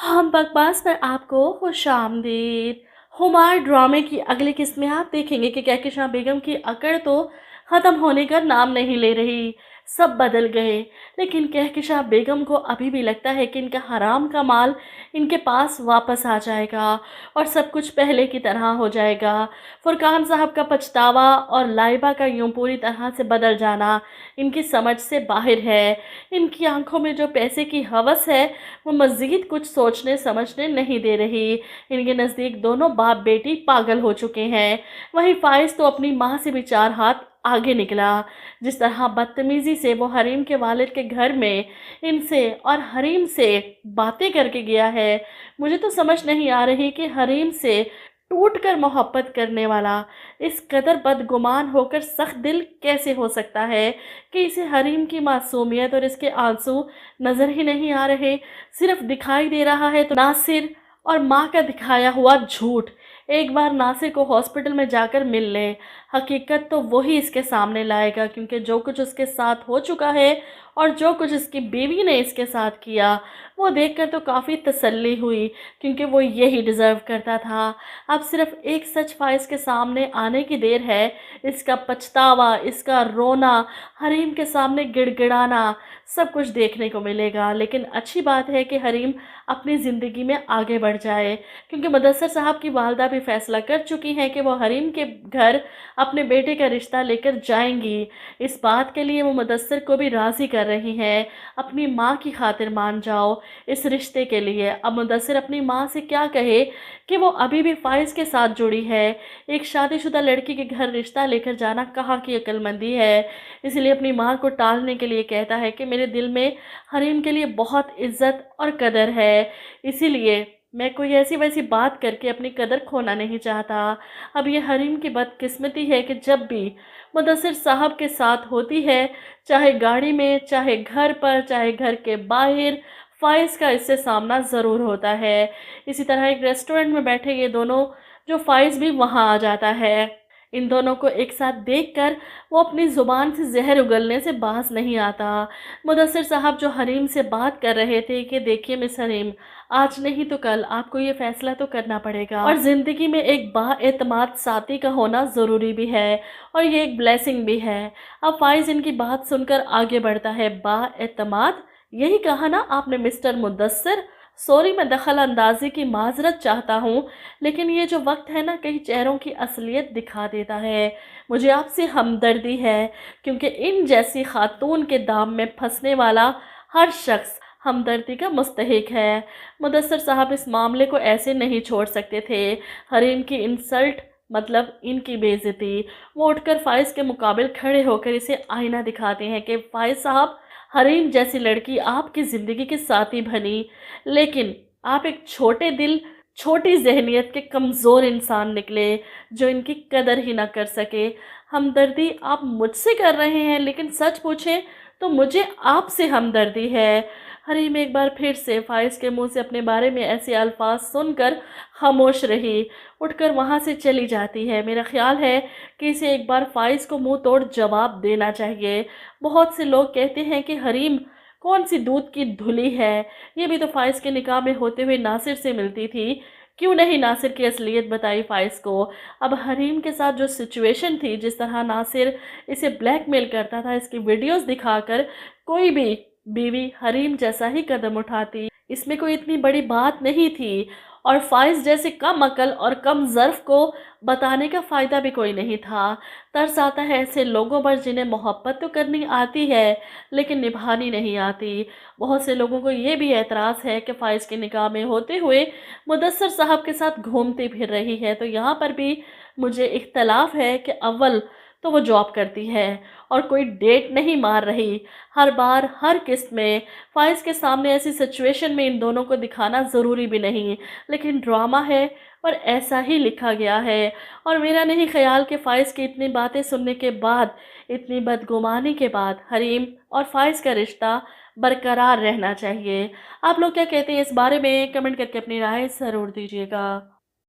हम बकवास पर आपको खुशामदीद। हुमार ड्रामे की अगली किस्त में आप देखेंगे कि कहकशां बेगम की अकड़ तो ख़त्म होने का नाम नहीं ले रही। सब बदल गए, लेकिन कहकशां बेगम को अभी भी लगता है कि इनका हराम का माल इनके पास वापस आ जाएगा और सब कुछ पहले की तरह हो जाएगा। फुरकान साहब का पछतावा और लाइबा का यूं पूरी तरह से बदल जाना इनकी समझ से बाहर है। इनकी आंखों में जो पैसे की हवस है वो मज़ीद कुछ सोचने समझने नहीं दे रही। इनके नज़दीक दोनों बाप बेटी पागल हो चुके हैं। वहीं फ़ाइज़ तो अपनी माँ से भी 4 हाथ आगे निकला। जिस तरह बदतमीज़ी से वो हरीम के वालिद के घर में इनसे और हरीम से बातें करके गया है, मुझे तो समझ नहीं आ रही कि हरीम से टूट कर मोहब्बत करने वाला इस कदर बदगुमान होकर सख्त दिल कैसे हो सकता है कि इसे हरीम की मासूमियत और इसके आंसू नज़र ही नहीं आ रहे, सिर्फ दिखाई दे रहा है तो नासिर और माँ का दिखाया हुआ झूठ। एक बार नासिर को हॉस्पिटल में जाकर मिल ले, हकीकत तो वही इसके सामने लाएगा, क्योंकि जो कुछ उसके साथ हो चुका है और जो कुछ इसकी बीवी ने इसके साथ किया वो देखकर तो काफ़ी तसल्ली हुई, क्योंकि वो यही डिज़र्व करता था। अब सिर्फ एक सच फ़ाइज़ के सामने आने की देर है। इसका पछतावा, इसका रोना, हरीम के सामने गिड़गिड़ाना, सब कुछ देखने को मिलेगा। लेकिन अच्छी बात है कि हरीम अपनी ज़िंदगी में आगे बढ़ जाए, क्योंकि मुदस्सर साहब की वालदा भी फ़ैसला कर चुकी हैं कि वो हरीम के घर अपने बेटे का रिश्ता लेकर जाएंगी। इस बात के लिए वो मुदस्सर को भी राज़ी कर रही हैं। अपनी माँ की खातिर मान जाओ इस रिश्ते के लिए। अब मुदस्सर अपनी माँ से क्या कहे कि वो अभी भी फ़ाइज़ के साथ जुड़ी है। एक शादीशुदा लड़की के घर रिश्ता लेकर जाना कहाँ की अक्लमंदी है। इसलिए अपनी माँ को टालने के लिए कहता है कि मेरे दिल में हरीम के लिए बहुत इज्जत और कदर है, इसीलिए मैं कोई ऐसी वैसी बात करके अपनी कदर खोना नहीं चाहता। अब ये हरीम की बदकिस्मती है कि जब भी मुदस्सिर साहब के साथ होती है, चाहे गाड़ी में, चाहे घर पर, चाहे घर के बाहर, फ़ाइज़ का इससे सामना ज़रूर होता है। इसी तरह एक रेस्टोरेंट में बैठे ये दोनों, जो फ़ाइज़ भी वहाँ आ जाता है। इन दोनों को एक साथ देखकर वो अपनी ज़ुबान से जहर उगलने से बाज नहीं आता। मुदस्सिर साहब जो हरीम से बात कर रहे थे कि देखिए मिस हरीम, आज नहीं तो कल आपको ये फ़ैसला तो करना पड़ेगा और ज़िंदगी में एक बाएतमाद साथी का होना ज़रूरी भी है और ये एक ब्लेसिंग भी है। अब फ़ाइज़ इनकी बात सुनकर आगे बढ़ता है। बाएतमाद, यही कहा ना आपने मिस्टर मुदस्सिर? सॉरी, मैं दखल अंदाजी की माजरत चाहता हूँ, लेकिन ये जो वक्त है ना, कई चेहरों की असलियत दिखा देता है। मुझे आपसे हमदर्दी है, क्योंकि इन जैसी खातून के दाम में फंसने वाला हर शख्स हमदर्दी का मुस्तहिक है। मुदस्सर साहब इस मामले को ऐसे नहीं छोड़ सकते थे। हरीम की इंसल्ट मतलब इनकी बेइज्जती। वो उठकर फ़ाइज़ के मुकाबिल खड़े होकर इसे आईना दिखाते हैं कि फ़ाइज़ साहब, हरीम जैसी लड़की आपकी ज़िंदगी की साथी बनी, लेकिन आप एक छोटे दिल, छोटी जहनियत के कमज़ोर इंसान निकले जो इनकी कदर ही ना कर सके। हमदर्दी आप मुझसे कर रहे हैं, लेकिन सच पूछें तो मुझे आपसे हमदर्दी है। हरीम एक बार फिर से फ़ाइज़ के मुंह से अपने बारे में ऐसे अल्फाज सुनकर खामोश रही, उठकर वहाँ से चली जाती है। मेरा ख्याल है कि इसे एक बार फ़ाइज़ को मुंह तोड़ जवाब देना चाहिए। बहुत से लोग कहते हैं कि हरीम कौन सी दूध की धुली है, ये भी तो फ़ाइज़ के निकाह में होते हुए नासिर से मिलती थी। क्यों नहीं नासिर की असलियत बताई फ़ाइज़ को? अब हरीम के साथ जो सिचुएशन थी, जिस तरह नासिर इसे ब्लैकमेल करता था, इसकी वीडियोस दिखाकर कोई भी बीवी हरीम जैसा ही कदम उठाती, इसमें कोई इतनी बड़ी बात नहीं थी। और फ़ाइज़ जैसे कम अकल और कम ज़र्फ़ को बताने का फ़ायदा भी कोई नहीं था। तरस आता है ऐसे लोगों पर जिन्हें मोहब्बत तो करनी आती है लेकिन निभानी नहीं आती। बहुत से लोगों को ये भी एतराज़ है कि फ़ाइज़ के निकाह में होते हुए मुदस्सर साहब के साथ घूमती फिर रही है। तो यहाँ पर भी मुझे इख्तलाफ है कि अव्वल तो वो जॉब करती है और कोई डेट नहीं मार रही। हर बार हर किस्त में फ़ाइज़ के सामने ऐसी सिचुएशन में इन दोनों को दिखाना ज़रूरी भी नहीं, लेकिन ड्रामा है और ऐसा ही लिखा गया है। और मेरा नहीं ख़याल कि फ़ाइज़ की इतनी बातें सुनने के बाद, इतनी बदगुमानी के बाद हरीम और फ़ाइज़ का रिश्ता बरकरार रहना चाहिए। आप लोग क्या कहते हैं इस बारे में? कमेंट करके अपनी राय ज़रूर दीजिएगा।